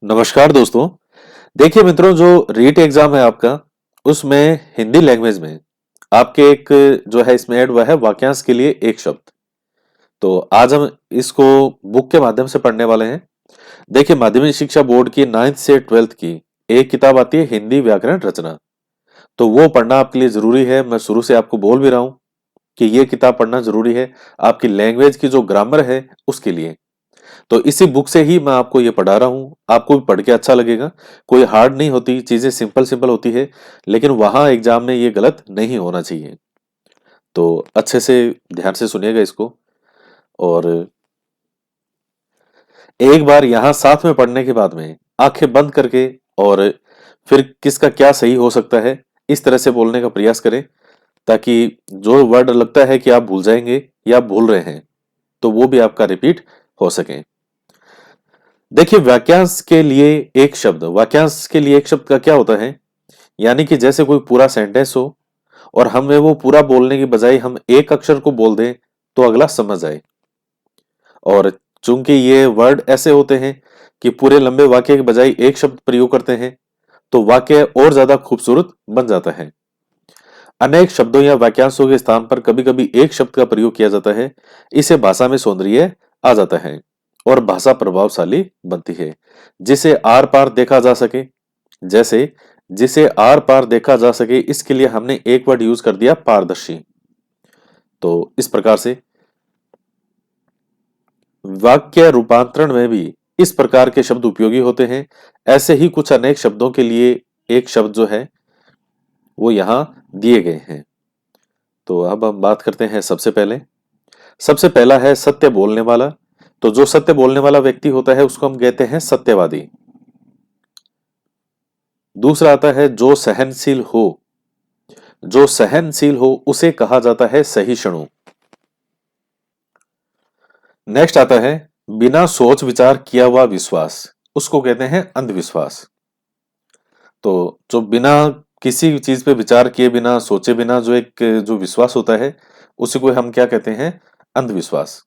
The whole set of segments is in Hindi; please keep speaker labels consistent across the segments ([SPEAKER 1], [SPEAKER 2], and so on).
[SPEAKER 1] नमस्कार दोस्तों। देखिए मित्रों, जो रीट एग्जाम है आपका, उसमें हिंदी लैंग्वेज में आपके एक जो है इसमें ऐड हुआ है वाक्यांश के लिए एक शब्द। तो आज हम इसको बुक के माध्यम से पढ़ने वाले हैं। देखिए, माध्यमिक शिक्षा बोर्ड की 9th से 12th की एक किताब आती है हिंदी व्याकरण रचना। तो वो पढ़ना आपके लिए जरूरी है। मैं शुरू से आपको बोल भी रहा हूँ कि ये किताब पढ़ना जरूरी है आपकी लैंग्वेज की जो ग्रामर है उसके लिए। तो इसी बुक से ही मैं आपको ये पढ़ा रहा हूँ, आपको भी पढ़ के अच्छा लगेगा। कोई हार्ड नहीं होती, चीजें सिंपल सिंपल होती है, लेकिन वहां एग्जाम में ये गलत नहीं होना चाहिए। तो अच्छे से ध्यान से सुनिएगा इसको। और एक बार यहाँ साथ में पढ़ने के बाद में आंखें बंद करके और फिर किसका क्या सही हो सकता है इस तरह से बोलने का प्रयास करें, ताकि जो वर्ड लगता है कि आप भूल जाएंगे या आप भूल रहे हैं तो वो भी आपका रिपीट हो सके। देखिए, वाक्यांश के लिए एक शब्द का क्या होता है, यानी कि जैसे कोई पूरा सेंटेंस हो और हमें वो पूरा बोलने की बजाय हम एक अक्षर को बोल दें तो अगला समझ आए। और चूंकि ये वर्ड ऐसे होते हैं कि पूरे लंबे वाक्य के बजाय एक शब्द प्रयोग करते हैं, तो वाक्य और ज्यादा खूबसूरत बन जाता है। अनेक शब्दों या वाक्यांशों के स्थान पर कभी कभी एक शब्द का प्रयोग किया जाता है। इसे भाषा में सौंदर्य आ जाता है और भाषा प्रभावशाली बनती है, जिसे आर पार देखा जा सके। जैसे जिसे आर पार देखा जा सके, इसके लिए हमने एक वर्ड यूज कर दिया पारदर्शी। तो इस प्रकार से वाक्य रूपांतरण में भी इस प्रकार के शब्द उपयोगी होते हैं। ऐसे ही कुछ अनेक शब्दों के लिए एक शब्द जो है वो यहां दिए गए हैं। तो अब हम बात करते हैं सबसे पहला है सत्य बोलने वाला। तो जो सत्य बोलने वाला व्यक्ति होता है उसको हम कहते हैं सत्यवादी। दूसरा आता है जो सहनशील हो उसे कहा जाता है सहिष्णु। नेक्स्ट आता है बिना सोच विचार किया हुआ विश्वास, उसको कहते हैं अंधविश्वास। तो जो बिना किसी चीज पे विचार किए बिना सोचे बिना जो विश्वास होता है उसी को हम क्या कहते हैं, अंधविश्वास।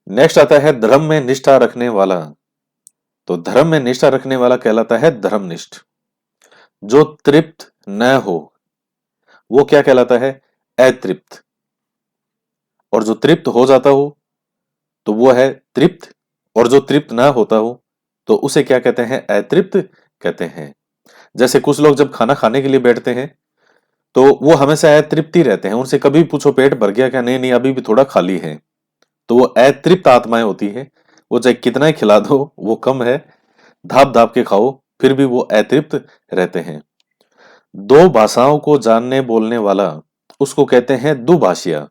[SPEAKER 1] नेक्स्ट आता है धर्म में निष्ठा रखने वाला। तो धर्म में निष्ठा रखने वाला कहलाता है धर्मनिष्ठ। जो तृप्त न हो वो क्या कहलाता है, अतृप्त। और जो तृप्त हो जाता हो तो वो है तृप्त। और जो तृप्त ना होता हो तो उसे क्या कहते हैं, अतृप्त कहते हैं। जैसे कुछ लोग जब खाना खाने के लिए बैठते हैं तो वो हमेशा अतृप्त ही रहते हैं। उनसे कभी पूछो पेट भर गया क्या, नहीं नहीं अभी भी थोड़ा खाली है। तो वो अतृप्त आत्माएं होती है। वो चाहे कितना ही खिला दो वो कम है, धाप धाप के खाओ फिर भी वो अतृप्त रहते हैं। दो भाषाओं को जानने बोलने वाला उसको कहते हैं दुभाषिया।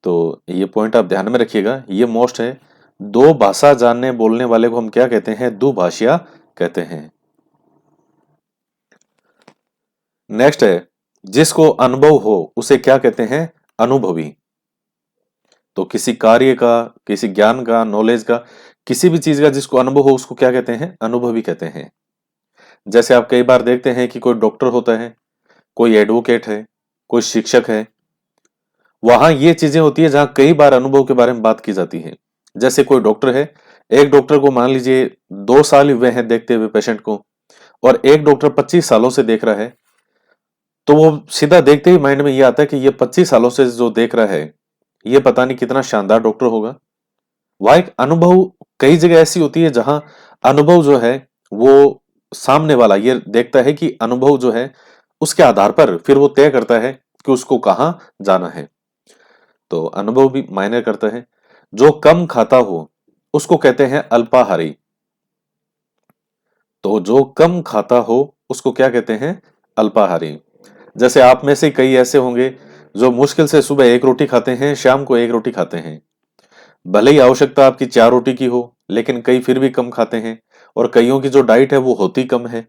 [SPEAKER 1] तो ये पॉइंट आप ध्यान में रखिएगा, ये मोस्ट है। दो भाषा जानने बोलने वाले को हम क्या कहते हैं, दुभाषिया कहते हैं। नेक्स्ट है जिसको अनुभव हो उसे क्या कहते हैं, अनुभवी। तो किसी कार्य का, किसी ज्ञान का, नॉलेज का, किसी भी चीज का जिसको अनुभव हो उसको क्या कहते हैं, अनुभवी कहते हैं। जैसे आप कई बार देखते हैं कि कोई डॉक्टर होता है, कोई एडवोकेट है, कोई शिक्षक है। वहां ये चीजें होती है जहां कई बार अनुभव के बारे में बात की जाती है। जैसे कोई डॉक्टर है, एक डॉक्टर को मान लीजिए 2 साल हुए हैं देखते हुए पेशेंट को, और एक डॉक्टर 25 सालों से देख रहा है। तो वो सीधा देखते ही माइंड में ये आता है कि ये 25 सालों से जो देख रहा है ये पता नहीं कितना शानदार डॉक्टर होगा। वह एक अनुभव, कई जगह ऐसी होती है जहां अनुभव जो है वो सामने वाला ये देखता है कि अनुभव जो है उसके आधार पर फिर वो तय करता है कि उसको कहाँ जाना है। तो अनुभव भी मायने करता है। जो कम खाता हो उसको कहते हैं अल्पाहारी। तो जो कम खाता हो उसको क्या कहते हैं, अल्पाहारी। जैसे आप में से कई ऐसे होंगे जो मुश्किल से सुबह एक रोटी खाते हैं, शाम को एक रोटी खाते हैं। भले ही आवश्यकता आपकी 4 रोटी की हो, लेकिन कई फिर भी कम खाते हैं। और कईयों की जो डाइट है वो होती कम है।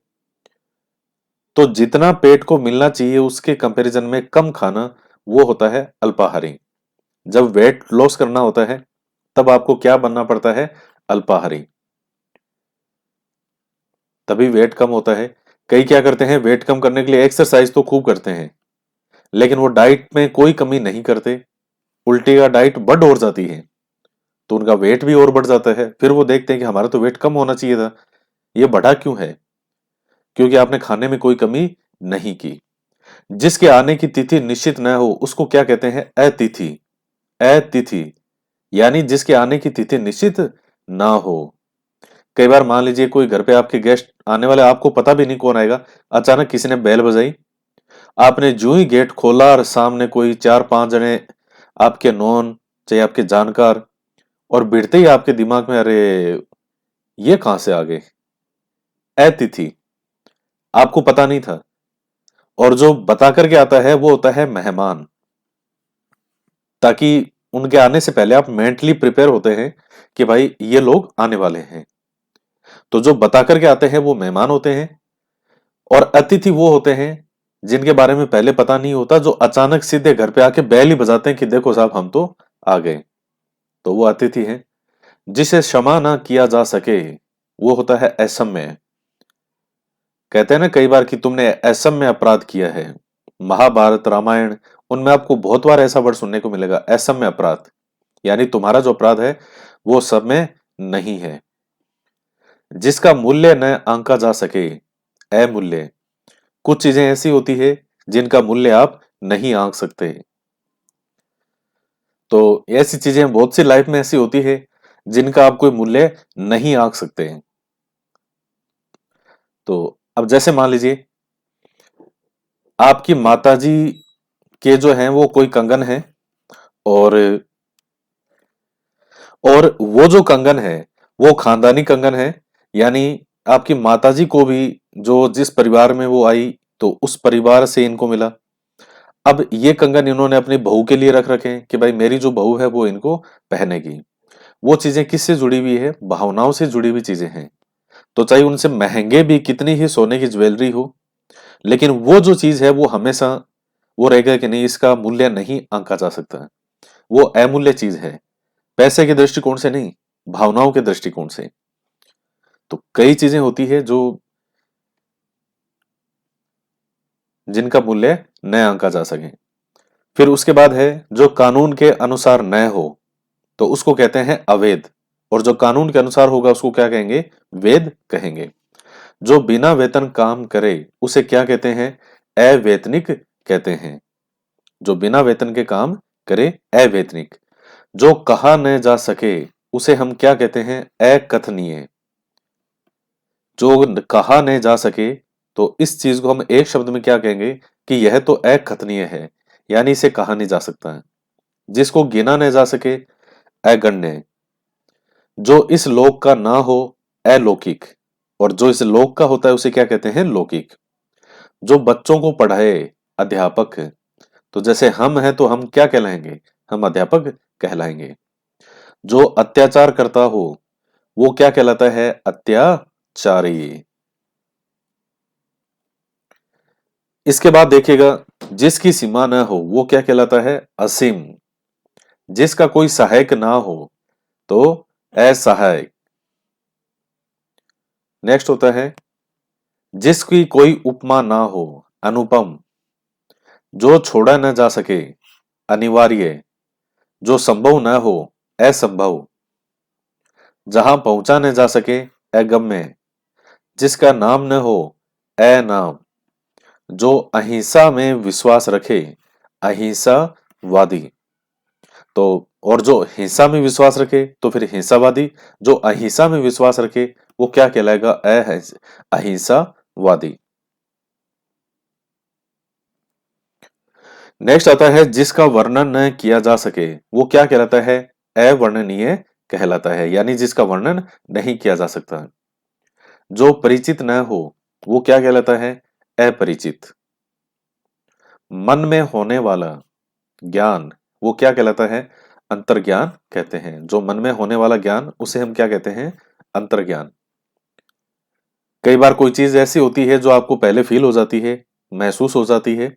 [SPEAKER 1] तो जितना पेट को मिलना चाहिए उसके कंपैरिजन में कम खाना वो होता है अल्पाहारी। जब वेट लॉस करना होता है तब आपको क्या बनना पड़ता है, अल्पाहारी। तभी वेट कम होता है। कई क्या करते हैं, वेट कम करने के लिए एक्सरसाइज तो खूब करते हैं, लेकिन वो डाइट में कोई कमी नहीं करते, उल्टी का डाइट बढ़ और जाती है। तो उनका वेट भी और बढ़ जाता है। फिर वो देखते हैं कि हमारा तो वेट कम होना चाहिए था, ये बढ़ा क्यों है? क्योंकि आपने खाने में कोई कमी नहीं की। जिसके आने की तिथि निश्चित न हो उसको क्या कहते हैं? अतिथि। अतिथि यानी जिसके आने की तिथि निश्चित ना हो। कई बार मान लीजिए कोई घर पे आपके गेस्ट आने वाले, आपको पता भी नहीं कौन आएगा, अचानक किसी ने बेल बजाई, आपने जो ही गेट खोला और सामने कोई 4-5 जने आपके नॉन, चाहे आपके जानकार, और भिड़ते ही आपके दिमाग में, अरे ये कहां से आ गए? अतिथि, आपको पता नहीं था। और जो बता करके आता है वो होता है मेहमान, ताकि उनके आने से पहले आप मेंटली प्रिपेयर होते हैं कि भाई ये लोग आने वाले हैं। तो जो बता करके आते हैं वो मेहमान होते हैं, और अतिथि वो होते हैं जिनके बारे में पहले पता नहीं होता, जो अचानक सीधे घर पे आके बैल ही बजाते हैं कि देखो साहब हम तो आ गए। तो वो अतिथि हैं। जिसे क्षमा ना किया जा सके वो होता है असम्य। कहते हैं ना कई बार कि तुमने असम्य अपराध किया है। महाभारत, रामायण, उनमें आपको बहुत बार ऐसा वर्ड सुनने को मिलेगा, असम्य अपराध। यानी तुम्हारा जो अपराध है वो सब में नहीं है। जिसका मूल्य न आंका जा सके, अमूल्य। कुछ चीजें ऐसी होती है जिनका मूल्य आप नहीं आंक सकते। तो ऐसी चीजें बहुत सी लाइफ में ऐसी होती है जिनका आप कोई मूल्य नहीं आंक सकते हैं। तो अब जैसे मान लीजिए आपकी माताजी के जो हैं वो कोई कंगन है, और वो जो कंगन है वो खानदानी कंगन है। यानी आपकी माताजी को भी, जो जिस परिवार में वो आई, तो उस परिवार से इनको मिला। अब ये कंगन इन्होंने अपनी बहू के लिए रख रखे हैं कि भाई मेरी जो बहू है वो इनको पहनेगी। वो चीजें किससे जुड़ी हुई है? भावनाओं से जुड़ी हुई चीजें हैं। तो चाहे उनसे महंगे भी कितनी ही सोने की ज्वेलरी हो, लेकिन वो जो चीज है वो हमेशा वो रहेगा कि नहीं, इसका मूल्य नहीं आंका जा सकता। वो अमूल्य चीज है, पैसे के दृष्टिकोण से नहीं, भावनाओं के दृष्टिकोण से। तो कई चीजें होती है जो जिनका मूल्य न आंका जा सके। फिर उसके बाद है जो कानून के अनुसार न हो, तो उसको कहते हैं अवैध। और जो कानून के अनुसार होगा उसको क्या कहेंगे? वेद कहेंगे। जो बिना वेतन काम करे उसे क्या कहते हैं? अवैतनिक कहते हैं। जो बिना वेतन के काम करे, अवैतनिक। जो कहा न जा सके उसे हम क्या कहते हैं? अकथनीय। जो कहा नहीं जा सके, तो इस चीज को हम एक शब्द में क्या कहेंगे कि यह तो अकथनीय है, यानी इसे कहा नहीं जा सकता है। जिसको गिना नहीं जा सके, अगण्य। जो इस लोक का ना हो, अलौकिक। और जो इस लोक का होता है उसे क्या कहते हैं? लौकिक। जो बच्चों को पढ़ाए, अध्यापक। तो जैसे हम हैं तो हम क्या कहलाएंगे? हम अध्यापक कहलाएंगे। जो अत्याचार करता हो वो क्या कहलाता है? अत्याचारी। इसके बाद देखिएगा, जिसकी सीमा न हो वो क्या कहलाता है? असीम। जिसका कोई सहायक ना हो तो असहायक। नेक्स्ट होता है जिसकी कोई उपमा ना हो, अनुपम। जो छोड़ा न जा सके, अनिवार्य। जो संभव न हो, असंभव। जहां पहुंचा न जा सके, अगम्य। जिसका नाम न हो, अनाम। जो अहिंसा में विश्वास रखे, अहिंसावादी। तो और जो हिंसा में विश्वास रखे तो फिर हिंसावादी। जो अहिंसा में विश्वास रखे वो क्या कहलाएगा? अहिंसावादी। नेक्स्ट आता है जिसका वर्णन न किया जा सके वो क्या कहलाता है? अवर्णनीय कहलाता है, यानी जिसका वर्णन नहीं किया जा सकता। जो परिचित न हो वो क्या कहलाता है? अपरिचित। मन में होने वाला ज्ञान वो क्या कहलाता है? अंतर्ज्ञान कहते हैं। जो मन में होने वाला ज्ञान उसे हम क्या कहते हैं? अंतर्ज्ञान। कई बार कोई चीज ऐसी होती है जो आपको पहले फील हो जाती है, महसूस हो जाती है।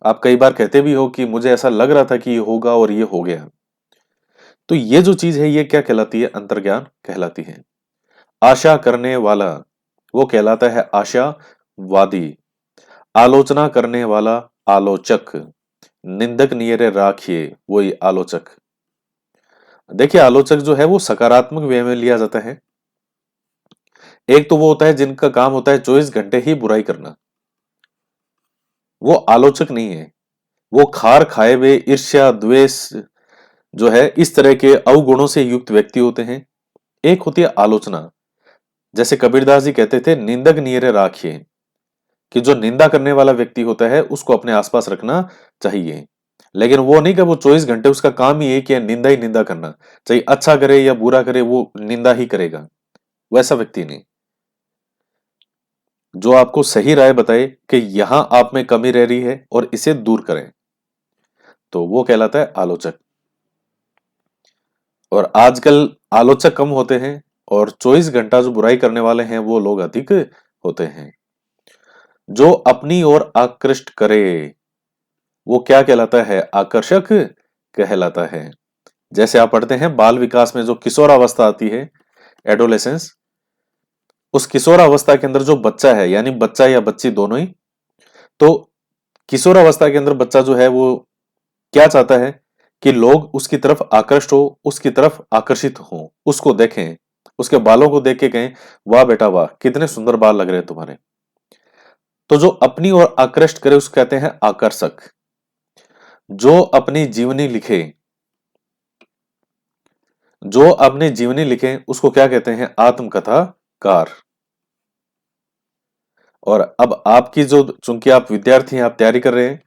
[SPEAKER 1] आप कई बार कहते भी हो कि मुझे ऐसा लग रहा था कि ये होगा और ये हो गया। तो ये जो चीज है ये क्या कहलाती है? अंतर्ज्ञान कहलाती है। आशा करने वाला वो कहलाता है आशावादी। आलोचना करने वाला आलोचक। निंदक नियरे राखिए, वही आलोचक। देखिए, आलोचक जो है वो सकारात्मक वे में लिया जाता है। एक तो वो होता है जिनका काम होता है 24 घंटे ही बुराई करना, वो आलोचक नहीं है। वो खार खाए हुए ईर्ष्या द्वेष जो है इस तरह के अवगुणों से युक्त व्यक्ति होते हैं। एक होती है आलोचना, जैसे कबीरदास जी कहते थे, निंदक नीरे राखिए, कि जो निंदा करने वाला व्यक्ति होता है उसको अपने आसपास रखना चाहिए। लेकिन वो नहीं कि वो 24 घंटे उसका काम ही है कि निंदा ही निंदा करना, चाहे अच्छा करे या बुरा करे वो निंदा ही करेगा, वैसा व्यक्ति नहीं। जो आपको सही राय बताए कि यहां आप में कमी रह रही है और इसे दूर करें, तो वो कहलाता है आलोचक। और आजकल आलोचक कम होते हैं और 24 घंटा जो बुराई करने वाले हैं वो लोग अधिक होते हैं। जो अपनी ओर आकृष्ट करे वो क्या कहलाता है? आकर्षक कहलाता है। जैसे आप पढ़ते हैं बाल विकास में जो किशोरावस्था आती है, एडोलेसेंस, उस किशोरावस्था के अंदर जो बच्चा है, यानी बच्चा या बच्ची दोनों ही, तो किशोरावस्था के अंदर बच्चा जो है वो क्या चाहता है कि लोग उसकी तरफ आकृष्ट हो, उसकी तरफ आकर्षित हो, उसको देखें, उसके बालों को देख के कहें, वाह बेटा वाह, कितने सुंदर बाल लग रहे हैं तुम्हारे। तो जो अपनी ओर आकृष्ट करे उसको कहते हैं आकर्षक। जो अपनी जीवनी लिखे, जो अपनी जीवनी लिखे उसको क्या कहते हैं? आत्मकथाकार। और अब आपकी जो, चूंकि आप विद्यार्थी हैं, आप तैयारी कर रहे हैं,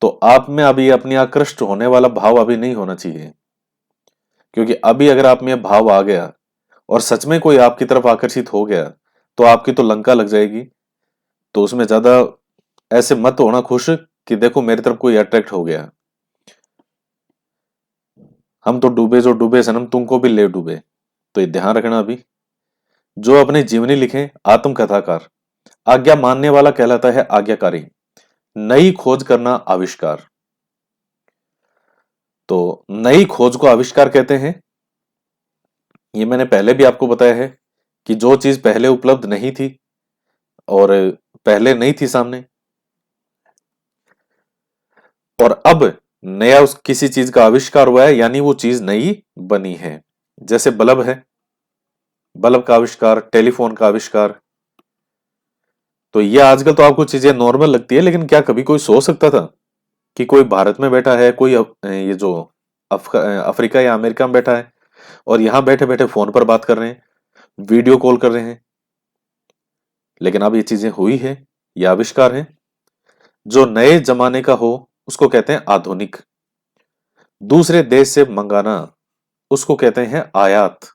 [SPEAKER 1] तो आप में अभी अपनी आकृष्ट होने वाला भाव अभी नहीं होना चाहिए। क्योंकि अभी अगर आप में भाव आ गया और सच में कोई आपकी तरफ आकर्षित हो गया तो आपकी तो लंका लग जाएगी। तो उसमें ज्यादा ऐसे मत होना खुश कि देखो मेरी तरफ कोई अट्रैक्ट हो गया, हम तो डूबे जो डूबे सनम तुमको भी ले डूबे। तो ये ध्यान रखना अभी। जो अपनी जीवनी लिखे आत्मकथाकार। आज्ञा मानने वाला कहलाता है आज्ञाकारी। नई खोज करना आविष्कार। तो नई खोज को आविष्कार कहते हैं। ये मैंने पहले भी आपको बताया है कि जो चीज पहले उपलब्ध नहीं थी और पहले नहीं थी सामने, और अब नया उस किसी चीज का आविष्कार हुआ है, यानी वो चीज नई बनी है। जैसे बल्ब है, बल्ब का आविष्कार, टेलीफोन का आविष्कार। तो ये आजकल तो आपको चीजें नॉर्मल लगती है, लेकिन क्या कभी कोई सोच सकता था कि कोई भारत में बैठा है, कोई ये जो अफ्रीका या अमेरिका में बैठा है और यहां बैठे बैठे फोन पर बात कर रहे हैं, वीडियो कॉल कर रहे हैं। लेकिन अब ये चीजें हुई है, ये आविष्कार है। जो नए जमाने का हो उसको कहते हैं आधुनिक। दूसरे देश से मंगाना उसको कहते हैं आयात।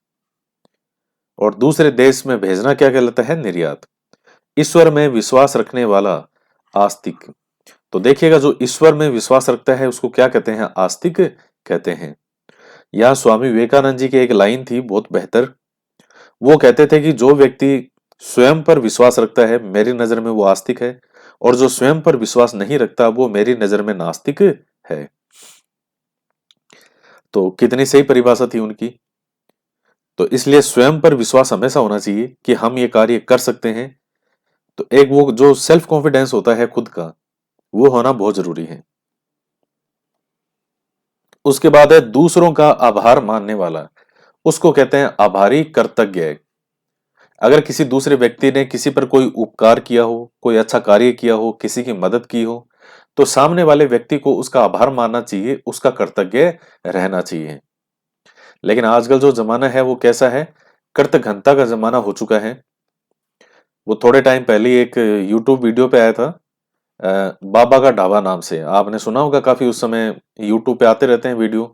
[SPEAKER 1] और दूसरे देश में भेजना क्या कहलाता है? निर्यात। ईश्वर में विश्वास रखने वाला आस्तिक। तो देखिएगा, जो ईश्वर में विश्वास रखता है उसको क्या कहते हैं? आस्तिक कहते हैं। यहाँ स्वामी विवेकानंद जी की एक लाइन थी बहुत बेहतर। वो कहते थे कि जो व्यक्ति स्वयं पर विश्वास रखता है मेरी नजर में वो आस्तिक है, और जो स्वयं पर विश्वास नहीं रखता वो मेरी नजर में नास्तिक है। तो कितनी सही परिभाषा थी उनकी। तो इसलिए स्वयं पर विश्वास हमेशा होना चाहिए कि हम ये कार्य कर सकते हैं। तो एक वो जो सेल्फ कॉन्फिडेंस होता है खुद का, वो होना बहुत जरूरी है। उसके बाद है दूसरों का आभार मानने वाला। उसको कहते हैं आभारी कृतज्ञ। अगर किसी दूसरे व्यक्ति ने किसी पर कोई उपकार किया हो, कोई अच्छा कार्य किया हो, किसी की मदद की हो, तो सामने वाले व्यक्ति को उसका आभार मानना चाहिए, उसका कृतज्ञ रहना चाहिए। लेकिन आजकल जो जमाना है वो कैसा है? कृतघ्नता का जमाना हो चुका है। वो थोड़े टाइम पहले ही एक यूट्यूब वीडियो पे आया था, बाबा का ढाबा नाम से, आपने सुना होगा, काफी उस समय यूट्यूब पे आते रहते हैं वीडियो।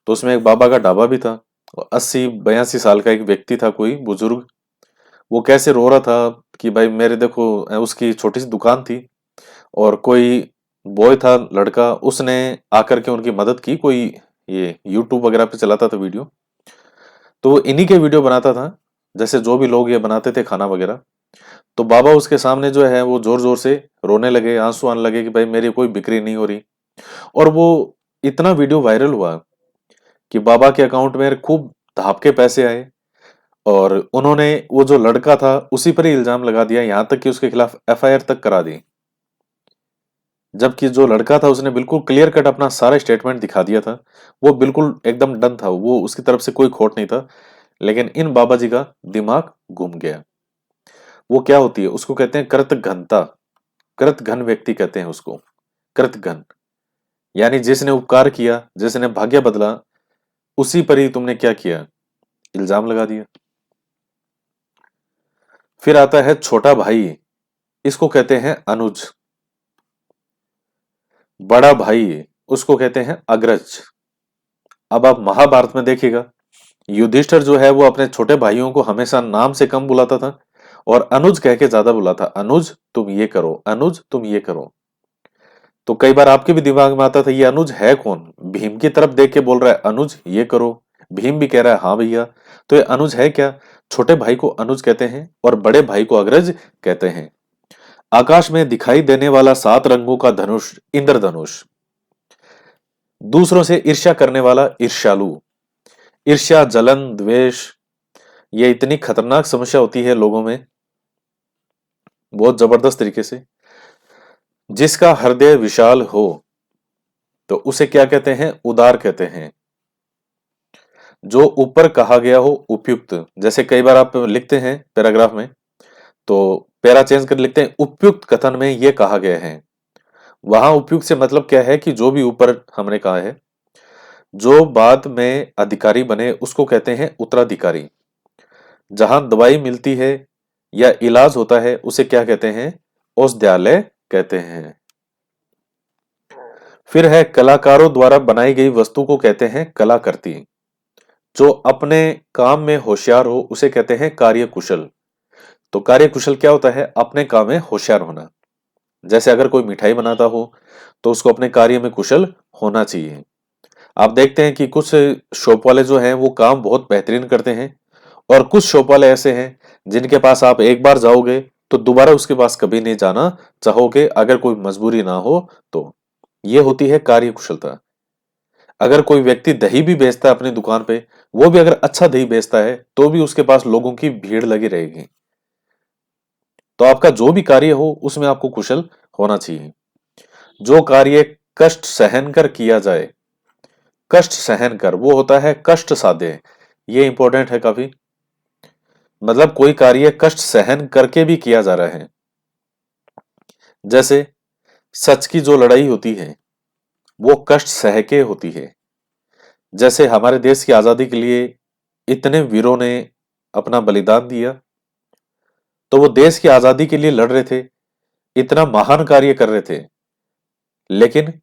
[SPEAKER 1] तो उसमें एक बाबा का ढाबा भी था। 80-82 साल का एक व्यक्ति था, कोई बुजुर्ग। वो कैसे रो रहा था कि भाई मेरे देखो, उसकी छोटी सी दुकान थी और कोई बॉय था, लड़का, उसने आकर के उनकी मदद की। कोई ये यूट्यूब वगैरह पे चलाता था वीडियो, तो वो इन्हीं के वीडियो बनाता था, जैसे जो भी लोग ये बनाते थे खाना वगैरह। तो बाबा उसके सामने जो है वो जोर जोर से रोने लगे, आंसू आने लगे कि भाई मेरी कोई बिक्री नहीं हो रही। और वो इतना वीडियो वायरल हुआ कि बाबा के अकाउंट में खूब धाप के पैसे आए। और उन्होंने वो जो लड़का था उसी पर ही इल्जाम लगा दिया, यहां तक कि उसके खिलाफ एफआईआर तक करा दी। जबकि जो लड़का था उसने बिल्कुल क्लियर कट अपना सारा स्टेटमेंट दिखा दिया था। वो बिल्कुल एकदम डन था, वो उसकी तरफ से कोई खोट नहीं था। लेकिन इन बाबा जी का दिमाग घूम गया। वो क्या होती है, उसको कहते हैं कृतघ्नता। कृतघ्न व्यक्ति कहते हैं उसको, कृतघ्न। यानी जिसने उपकार किया, जिसने भाग्य बदला, उसी पर ही तुमने क्या किया, इल्जाम लगा दिया। फिर आता है छोटा भाई, इसको कहते हैं अनुज। बड़ा भाई, उसको कहते हैं अग्रज। अब आप महाभारत में देखिएगा, युधिष्ठिर जो है वो अपने छोटे भाइयों को हमेशा नाम से कम बुलाता था और अनुज कह के ज्यादा बुलाता, अनुज तुम ये करो, अनुज तुम ये करो। तो कई बार आपके भी दिमाग में आता था ये अनुज है कौन, भीम की तरफ देख के बोल रहा है अनुज ये करो, भीम भी कह रहा है हाँ भैया, तो ये अनुज है क्या। छोटे भाई को अनुज कहते हैं और बड़े भाई को अग्रज कहते हैं। आकाश में दिखाई देने वाला 7 रंगों का धनुष इंद्रधनुष। दूसरों से ईर्ष्या करने वाला ईर्ष्यालु। ईर्ष्या, जलन, द्वेष, ये इतनी खतरनाक समस्या होती है लोगों में, बहुत जबरदस्त तरीके से। जिसका हृदय विशाल हो तो उसे क्या कहते हैं, उदार कहते हैं। जो ऊपर कहा गया हो उपयुक्त, जैसे कई बार आप लिखते हैं पैराग्राफ में, तो पैरा चेंज कर लिखते हैं उपयुक्त कथन में ये कहा गया है। वहां उपयुक्त से मतलब क्या है कि जो भी ऊपर हमने कहा है। जो बाद में अधिकारी बने उसको कहते हैं उत्तराधिकारी। जहां दवाई मिलती है या इलाज होता है उसे क्या कहते हैं, औषधालय कहते हैं। फिर है कलाकारों द्वारा बनाई गई वस्तु को कहते हैं कलाकृति। जो अपने काम में होशियार हो उसे कहते हैं कार्यकुशल। तो कार्यकुशल क्या होता है, अपने काम में होशियार होना। जैसे अगर कोई मिठाई बनाता हो तो उसको अपने कार्य में कुशल होना चाहिए। आप देखते हैं कि कुछ शॉप वाले जो हैं वो काम बहुत बेहतरीन करते हैं और कुछ शॉप वाले ऐसे हैं जिनके पास आप एक बार जाओगे तो दोबारा उसके पास कभी नहीं जाना चाहोगे, अगर कोई मजबूरी ना हो तो। ये होती है कार्य कुशलता। अगर कोई व्यक्ति दही भी बेचता है अपनी दुकान पे, वो भी अगर अच्छा दही बेचता है तो भी उसके पास लोगों की भीड़ लगी रहेगी। तो आपका जो भी कार्य हो उसमें आपको कुशल होना चाहिए। जो कार्य कष्ट सहन कर किया जाए, कष्ट सहन कर वो होता है कष्ट साध्य। ये इंपॉर्टेंट है काफी। मतलब कोई कार्य कष्ट सहन करके भी किया जा रहा है। जैसे सच की जो लड़ाई होती है वो कष्ट सह के होती है। जैसे हमारे देश की आजादी के लिए इतने वीरों ने अपना बलिदान दिया, तो वो देश की आजादी के लिए लड़ रहे थे, इतना महान कार्य कर रहे थे, लेकिन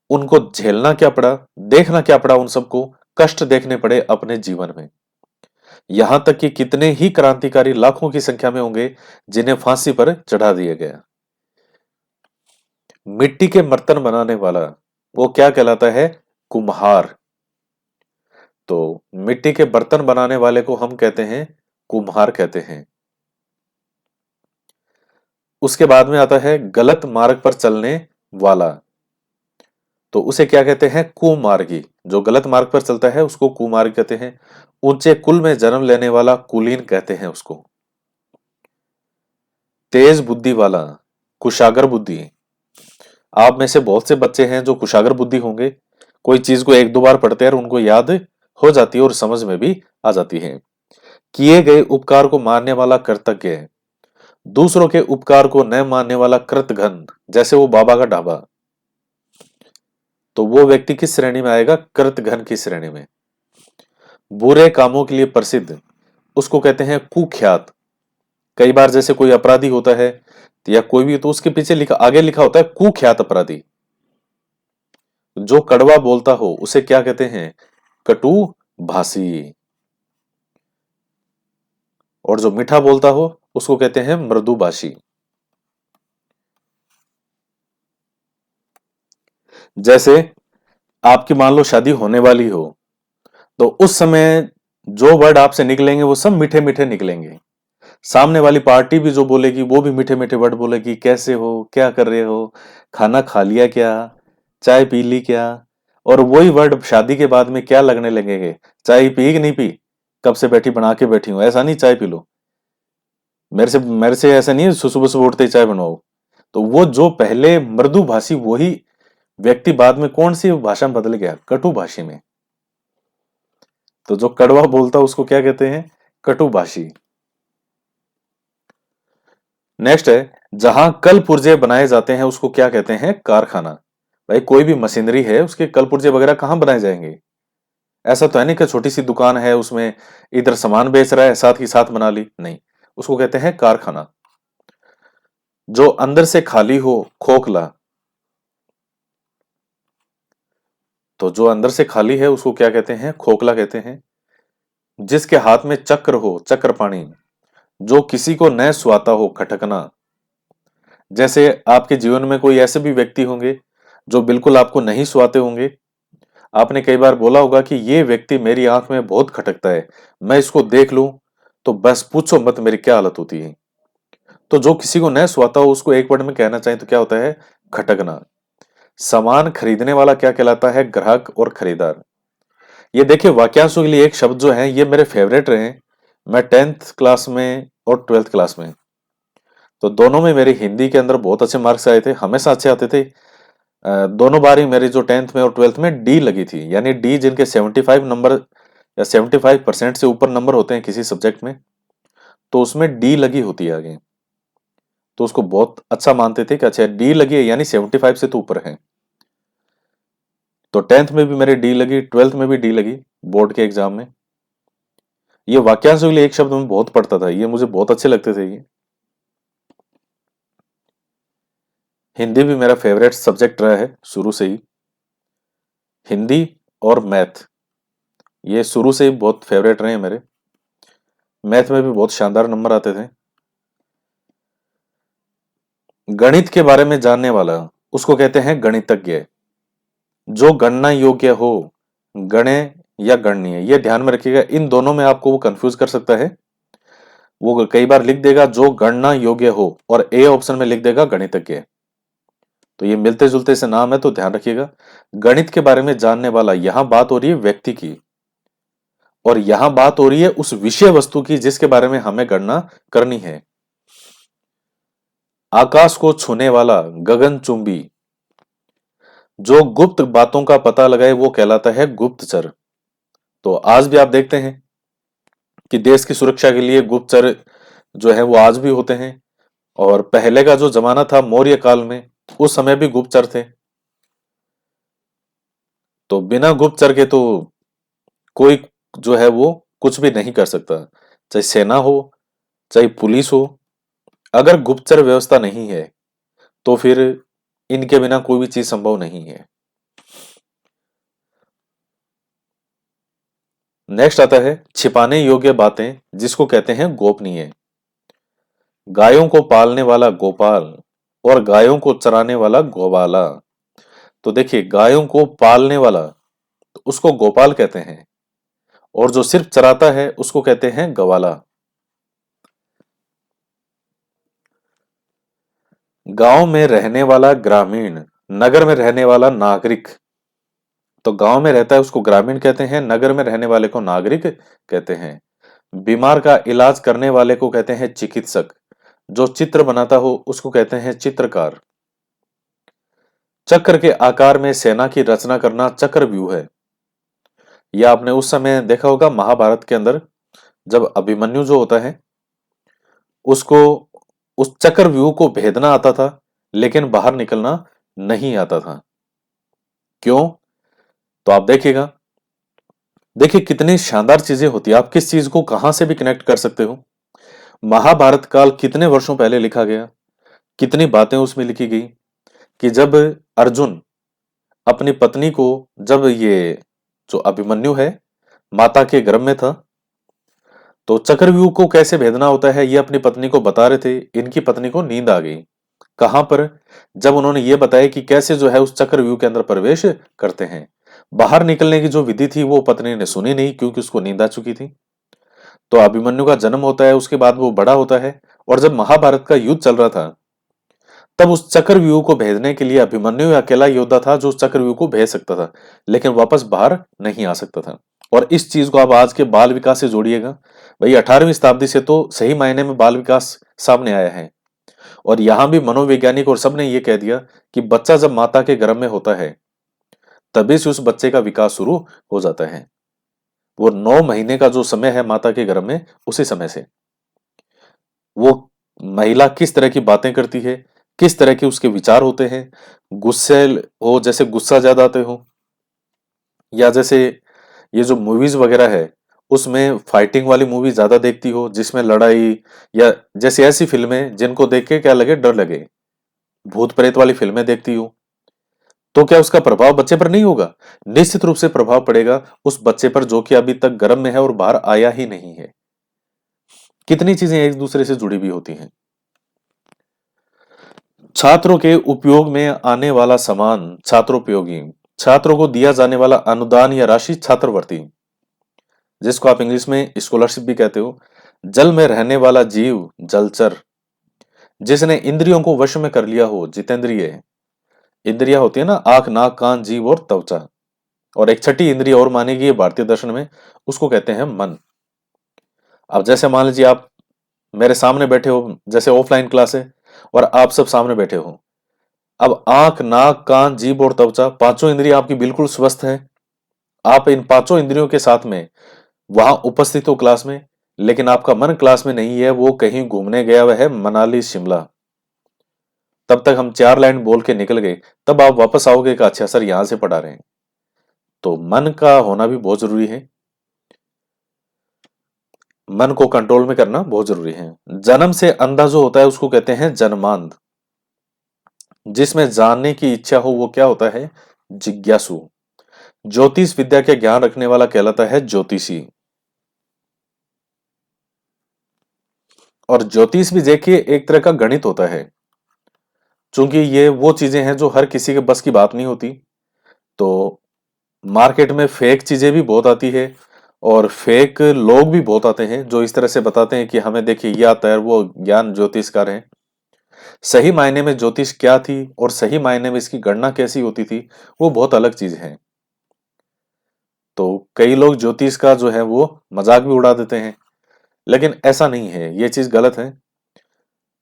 [SPEAKER 1] उनको झेलना क्या पड़ा, देखना क्या पड़ा, उन सबको कष्ट देखने पड़े अपने जीवन में। यहां तक कि कितने ही क्रांतिकारी लाखों की संख्या में होंगे जिन्हें फांसी पर चढ़ा दिया गया। मिट्टी के बर्तन बनाने वाला वो क्या कहलाता है, कुम्हार। तो मिट्टी के बर्तन बनाने वाले को हम कहते हैं कुम्हार कहते हैं। उसके बाद में आता है गलत मार्ग पर चलने वाला, तो उसे क्या कहते हैं, कुमार्गी। जो गलत मार्ग पर चलता है उसको कुमार्ग कहते हैं। ऊंचे कुल में जन्म लेने वाला कुलीन कहते हैं उसको। तेज बुद्धि वाला, कुशागर बुद्धि। आप में से बहुत से बच्चे हैं जो कुशागर बुद्धि होंगे, कोई चीज को एक दो बार पढ़ते हैं और उनको याद हो जाती है और समझ में भी आ जाती है। किए गए उपकार को मानने वाला कृतज्ञ है। दूसरों के उपकार को न मानने वाला कृतघ्न। जैसे वो बाबा का ढाबा, तो वो व्यक्ति किस श्रेणी में आएगा, कृतघ्न की श्रेणी में। बुरे कामों के लिए प्रसिद्ध, उसको कहते हैं कुख्यात। कई बार जैसे कोई अपराधी होता है या कोई भी, तो उसके पीछे लिखा, आगे लिखा होता है कुख्यात अपराधी। जो कड़वा बोलता हो उसे क्या कहते हैं, कटु भाषी। और जो मीठा बोलता हो उसको कहते हैं मृदुभाषी। जैसे आपकी मान लो शादी होने वाली हो, तो उस समय जो वर्ड आपसे निकलेंगे वो सब मीठे मीठे निकलेंगे। सामने वाली पार्टी भी जो बोलेगी वो भी मीठे मीठे वर्ड बोलेगी, कैसे हो, क्या कर रहे हो, खाना खा लिया क्या, चाय पी ली क्या। और वही वर्ड शादी के बाद में क्या लगने लगेंगे, चाय पी कि नहीं पी, कब से बैठी बना के बैठी हूं, ऐसा नहीं चाय पी लो। मेरे से ऐसा नहीं है सुबह सुबह उठते ही चाय बनवाओ। तो वो जो पहले मृदुभाषी वही व्यक्ति बाद में कौन सी भाषा में बदल गया? कटुभाषी में। तो जो कड़वा बोलता है उसको क्या कहते हैं? कटुभाषी। नेक्स्ट है, जहां कल पुर्जे बनाए जाते हैं उसको क्या कहते हैं? कारखाना। भाई कोई भी मशीनरी है उसके कल पुर्जे वगैरह कहाँ बनाए जाएंगे? ऐसा तो है नहीं कि छोटी सी दुकान है उसमें इधर सामान बेच रहा है साथ ही साथ बना ली, नहीं, उसको कहते हैं कारखाना। जो अंदर से खाली हो, खोखला। तो जो अंदर से खाली है उसको क्या कहते हैं? खोखला कहते हैं। जिसके हाथ में चक्र हो, चक्र पाणी। जो किसी को न सुहाता हो, खटकना। जैसे आपके जीवन में कोई ऐसे भी व्यक्ति होंगे जो बिल्कुल आपको नहीं सुहाते होंगे। आपने कई बार बोला होगा कि ये व्यक्ति मेरी आंख में बहुत खटकता है, मैं इसको देख लूं तो बस पूछो मत मेरी क्या हालत होती है। तो जो किसी को न सुहाता हो उसको एक वर्ड में कहना चाहे तो क्या होता है? खटकना। सामान खरीदने वाला क्या कहलाता है? ग्राहक और खरीदार। ये देखिए वाक्यांशों के लिए एक शब्द जो है ये मेरे फेवरेट रहे। मैं 10th क्लास में और 12th क्लास में, तो दोनों में मेरे हिंदी के अंदर बहुत अच्छे मार्क्स आए थे, हमेशा अच्छे आते थे। दोनों बार ही मेरी जो 10th में और 12th में डी लगी थी, यानी डी जिनके 75 नंबर या 75% से ऊपर नंबर होते हैं किसी सब्जेक्ट में, तो उसमें डी लगी होती है आगे। तो उसको बहुत अच्छा मानते थे कि अच्छा डी लगी है यानी 75 से तो ऊपर है। तो 10th में भी मेरे डी लगी, 12th में भी डी लगी बोर्ड के एग्जाम में। ये वाक्यांशों के लिए एक शब्द मैं बहुत पढ़ता था, ये मुझे बहुत अच्छे लगते थे ये। हिंदी भी मेरा फेवरेट सब्जेक्ट रहा है शुरू से ही। हिंदी और मैथ ये शुरू से ही बहुत फेवरेट रहे हैं मेरे। मैथ में भी बहुत शानदार नंबर आते थे। गणित के बारे में जानने वाला उसको कहते हैं गणितज्ञ। जो गणना योग्य हो, गणे या गणनीय, ये ध्यान में रखिएगा, इन दोनों में आपको वो कंफ्यूज कर सकता है। वो कई बार लिख देगा जो गणना योग्य हो और ए ऑप्शन में लिख देगा गणितज्ञ। तो ये मिलते जुलते से नाम है तो ध्यान रखिएगा। गणित के बारे में जानने वाला, यहां बात हो रही है व्यक्ति की और यहां बात हो रही है उस विषय वस्तु की जिसके बारे में हमें गणना करनी है। आकाश को छूने वाला, गगनचुंबी। जो गुप्त बातों का पता लगाए वो कहलाता है गुप्तचर। तो आज भी आप देखते हैं कि देश की सुरक्षा के लिए गुप्तचर जो है वो आज भी होते हैं। और पहले का जो जमाना था मौर्य काल में, उस समय भी गुप्तचर थे। तो बिना गुप्तचर के तो कोई जो है वो कुछ भी नहीं कर सकता, चाहे सेना हो चाहे पुलिस हो। अगर गुप्तचर व्यवस्था नहीं है तो फिर इनके बिना कोई भी चीज संभव नहीं है। नेक्स्ट आता है छिपाने योग्य बातें जिसको कहते हैं गोपनीय। गायों को पालने वाला गोपाल और गायों को चराने वाला गोवाला। तो देखिए गायों को पालने वाला तो उसको गोपाल कहते हैं और जो सिर्फ चराता है उसको कहते हैं गवाला। गांव में रहने वाला ग्रामीण, नगर में रहने वाला नागरिक। तो गांव में रहता है उसको ग्रामीण कहते हैं, नगर में रहने वाले को नागरिक कहते हैं। बीमार का इलाज करने वाले को कहते हैं चिकित्सक। जो चित्र बनाता हो उसको कहते हैं चित्रकार। चक्र के आकार में सेना की रचना करना चक्रव्यूह है। यह आपने उस समय देखा होगा महाभारत के अंदर, जब अभिमन्यु जो होता है उसको उस चक्रव्यूह को भेदना आता था लेकिन बाहर निकलना नहीं आता था। क्यों? तो आप देखिएगा, देखिए कितनी शानदार चीजें होती है, आप किस चीज को कहां से भी कनेक्ट कर सकते हो। महाभारत काल कितने वर्षों पहले लिखा गया, कितनी बातें उसमें लिखी गई कि जब अर्जुन अपनी पत्नी को, जब ये जो अभिमन्यु है माता के गर्भ में था, तो चक्रव्यूह को कैसे भेदना होता है ये अपनी पत्नी को बता रहे थे। इनकी पत्नी को नींद आ गई। कहां पर? जब उन्होंने ये बताया कि कैसे जो है उस चक्रव्यूह के अंदर प्रवेश करते हैं। बाहर निकलने की जो विधि थी वो पत्नी ने सुनी नहीं क्योंकि उसको नींद आ चुकी थी। तो अभिमन्यु का जन्म होता है, उसके बाद वो बड़ा होता है और जब महाभारत का युद्ध चल रहा था तब उस चक्रव्यूह को भेजने के लिए अभिमन्यु अकेला योद्धा था जो उस चक्रव्यूह को भेज सकता था लेकिन वापस बाहर नहीं आ सकता था। और इस चीज को आप आज के बाल विकास से जोड़िएगा। भाई 18वीं शताब्दी से तो सही मायने में बाल विकास सामने आया है। और यहां भी मनोवैज्ञानिक और सबने ये कह दिया कि बच्चा जब माता के गर्भ में होता है तभी से उस बच्चे का विकास शुरू हो जाता है। वो 9 महीने का जो समय है माता के गर्भ में, उसी समय से वो महिला किस तरह की बातें करती है, किस तरह के उसके विचार होते हैं, गुस्से हो, जैसे गुस्सा ज्यादा आते हो, या जैसे ये जो मूवीज वगैरह है उसमें फाइटिंग वाली मूवी ज्यादा देखती हो जिसमें लड़ाई, या जैसे ऐसी फिल्में जिनको देख के क्या लगे, डर लगे, भूत प्रेत वाली फिल्में देखती हो, तो क्या उसका प्रभाव बच्चे पर नहीं होगा? निश्चित रूप से प्रभाव पड़ेगा उस बच्चे पर जो कि अभी तक गर्भ में है और बाहर आया ही नहीं है। कितनी चीजें एक दूसरे से जुड़ी हुई होती हैं। छात्रों के उपयोग में आने वाला सामान छात्रोपयोगी, छात्रों को दिया जाने वाला अनुदान या राशि छात्रवृत्ति, जिसको आप इंग्लिश में स्कॉलरशिप भी कहते हो। जल में रहने वाला जीव जलचर, जिसने इंद्रियों को वश में कर लिया हो, जितेंद्रिय। इंद्रिया होती है ना, आंख नाक कान जीभ और त्वचा, और एक छठी इंद्रिय और मानेगी भारतीय दर्शन में, उसको कहते हैं मन। अब जैसे मान लीजिए आप मेरे सामने बैठे हो, जैसे ऑफलाइन क्लास है और आप सब सामने बैठे हो। अब आंख नाक कान जीभ और त्वचा, पांचों इंद्रिय आपकी बिल्कुल स्वस्थ है। आप इन पांचों इंद्रियों के साथ में वहां उपस्थित हो क्लास में, लेकिन आपका मन क्लास में नहीं है, वो कहीं घूमने गया हुआ है, मनाली शिमला। तब तक हम 4 लाइन बोल के निकल गए, तब आप वापस आओगे कि अच्छा सर यहां से पढ़ा रहे हैं। तो मन का होना भी बहुत जरूरी है, मन को कंट्रोल में करना बहुत जरूरी है। जन्म से अंधा जो होता है उसको कहते हैं जन्मांध, जिसमें जानने की इच्छा हो वो क्या होता है, जिज्ञासु। ज्योतिष विद्या के ज्ञान रखने वाला कहलाता है ज्योतिषी। और ज्योतिष भी देखिए एक तरह का गणित होता है, क्योंकि ये वो चीजें हैं जो हर किसी के बस की बात नहीं होती। तो मार्केट में फेक चीजें भी बहुत आती है, और फेक लोग भी बहुत आते हैं जो इस तरह से बताते हैं कि हमें देखिए ये आता है, वो ज्ञान ज्योतिषकार है। सही मायने में ज्योतिष क्या थी और सही मायने में इसकी गणना कैसी होती थी, वो बहुत अलग चीज है। तो कई लोग ज्योतिष का जो है वो मजाक भी उड़ा देते हैं, लेकिन ऐसा नहीं है, ये चीज गलत है।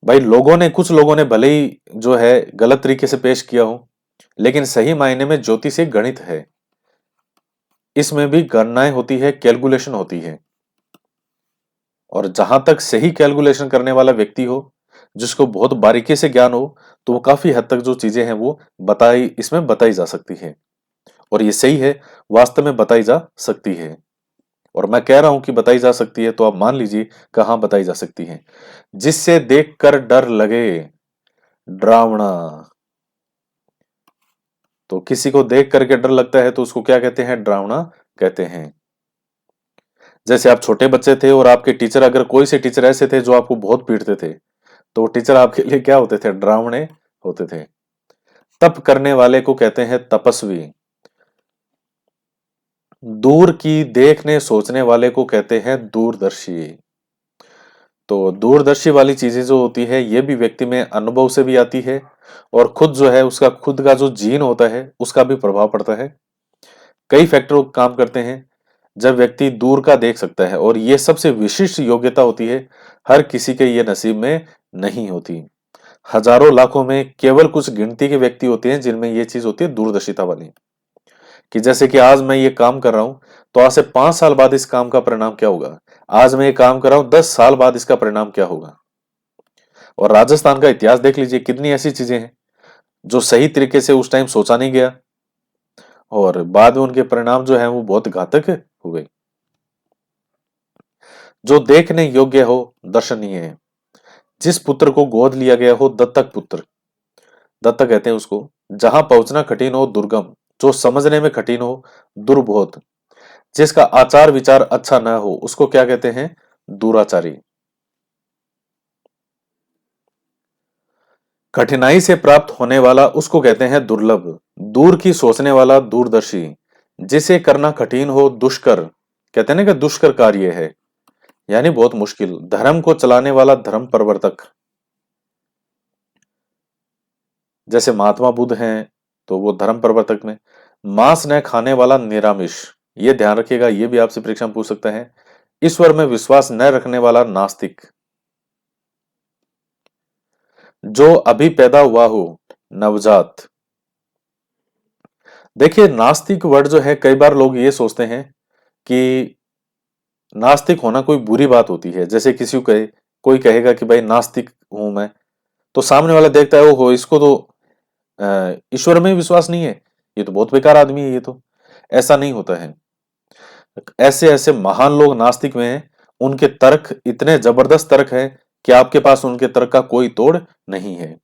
[SPEAKER 1] भाई कुछ लोगों ने भले ही जो है गलत तरीके से पेश किया हो, लेकिन सही मायने में ज्योतिष एक गणित है। इसमें भी गणनाएं होती है, कैलकुलेशन होती है। और जहां तक सही कैलकुलेशन करने वाला व्यक्ति हो, जिसको बहुत बारीकी से ज्ञान हो, तो वो काफी हद तक जो चीजें हैं वो इसमें बताई जा सकती है। और ये सही है, वास्तव में बताई जा सकती है। और मैं कह रहा हूं कि बताई जा सकती है, तो आप मान लीजिए कहाँ बताई जा सकती है। जिससे देखकर डर लगे, डरावना। तो किसी को देख करके डर लगता है तो उसको क्या कहते हैं, डरावना कहते हैं। जैसे आप छोटे बच्चे थे और आपके टीचर, अगर कोई से टीचर ऐसे थे जो आपको बहुत पीटते थे, तो वो टीचर आपके लिए क्या होते थे, डरावने होते थे। तप करने वाले को कहते हैं तपस्वी। दूर की देखने सोचने वाले को कहते हैं दूरदर्शी। तो दूरदर्शी वाली चीजें जो होती है ये भी व्यक्ति में अनुभव से भी आती है, और खुद जो है उसका खुद का जो जीन होता है उसका भी प्रभाव पड़ता है। कई फैक्टर काम करते हैं जब व्यक्ति दूर का देख सकता है, और ये सबसे विशिष्ट योग्यता होती है, हर किसी के ये नसीब में नहीं होती। हजारों लाखों में केवल कुछ गिनती के व्यक्ति होते हैं जिनमें ये चीज होती है दूरदर्शिता वाली, कि जैसे कि आज मैं ये काम कर रहा हूं, तो आज से 5 साल बाद इस काम का परिणाम क्या होगा। आज मैं ये काम कर रहा हूं, 10 साल बाद इसका परिणाम क्या होगा। और राजस्थान का इतिहास देख लीजिए, कितनी ऐसी चीजें हैं जो सही तरीके से उस टाइम सोचा नहीं गया, और बाद में उनके परिणाम जो है वो बहुत घातक हुए। जो देखने योग्य हो, दर्शनीय है। जिस पुत्र को गोद लिया गया हो, दत्तक पुत्र, दत्तक कहते हैं उसको। जहां पहुंचना कठिन हो, दुर्गम। जो समझने में कठिन हो, दुर्बोध। जिसका आचार विचार अच्छा न हो, उसको क्या कहते हैं, दूराचारी। कठिनाई से प्राप्त होने वाला उसको कहते हैं दुर्लभ। दूर की सोचने वाला दूरदर्शी। जिसे करना कठिन हो, दुष्कर। कहते हैं ना कि दुष्कर कार्य है, यानी बहुत मुश्किल। धर्म को चलाने वाला धर्म प्रवर्तक, जैसे महात्मा बुद्ध हैं, तो वो धर्म प्रवर्तक में। मांस न खाने वाला निरामिष, ये ध्यान रखिएगा, ये भी आपसे परीक्षा में पूछ सकता है। ईश्वर में विश्वास न रखने वाला नास्तिक। जो अभी पैदा हुआ हो, नवजात। देखिए, नास्तिक वर्ड जो है, कई बार लोग ये सोचते हैं कि नास्तिक होना कोई बुरी बात होती है। जैसे किसी को कहे, कोई कहेगा कि भाई नास्तिक हूं मैं, तो सामने वाला देखता है, ओहो इसको तो ईश्वर में विश्वास नहीं है, ये तो बहुत बेकार आदमी है ये तो। ऐसा नहीं होता है। ऐसे ऐसे महान लोग नास्तिक में हैं, उनके तर्क इतने जबरदस्त तर्क हैं कि आपके पास उनके तर्क का कोई तोड़ नहीं है।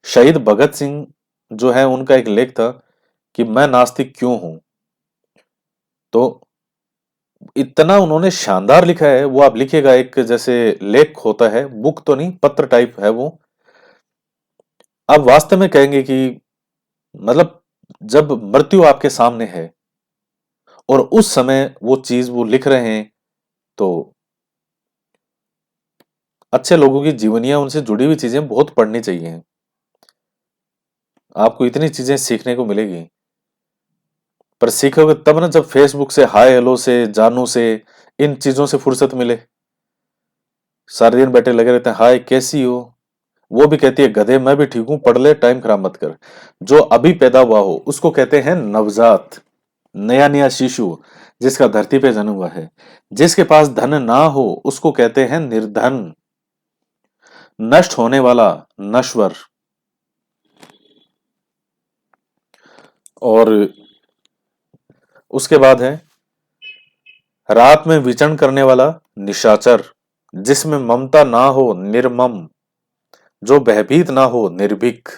[SPEAKER 1] शहीद भगत सिंह जो है, उनका एक लेख था कि मैं नास्तिक क्यों हूं। तो इतना उन्होंने शानदार लिखा है, वो आप लिखिएगा, एक जैसे लेख होता है, बुक तो नहीं, पत्र टाइप है वो। आप वास्तव में कहेंगे कि मतलब जब मृत्यु आपके सामने है और उस समय वो चीज वो लिख रहे हैं, तो अच्छे लोगों की जीवनियां, उनसे जुड़ी हुई चीजें बहुत पढ़नी चाहिए। आपको इतनी चीजें सीखने को मिलेगी। पर सीखोगे तब ना, जब फेसबुक से हाय हेलो से, जानू से, इन चीजों से फुर्सत मिले। सारे दिन बैठे लगे रहते हैं, हाय कैसी हो। वो भी कहती है, गधे मैं भी ठीक हूं, पढ़ ले, टाइम खराब मत कर। जो अभी पैदा हुआ हो उसको कहते हैं नवजात, नया नया शिशु, जिसका धरती पे जन्म हुआ है। जिसके पास धन ना हो उसको कहते हैं निर्धन, नष्ट होने वाला, नश्वर। और उसके बाद है रात में विचरण करने वाला, निशाचर। जिसमें ममता ना हो, निर्मम। जो भयभीत ना हो, निर्भीक।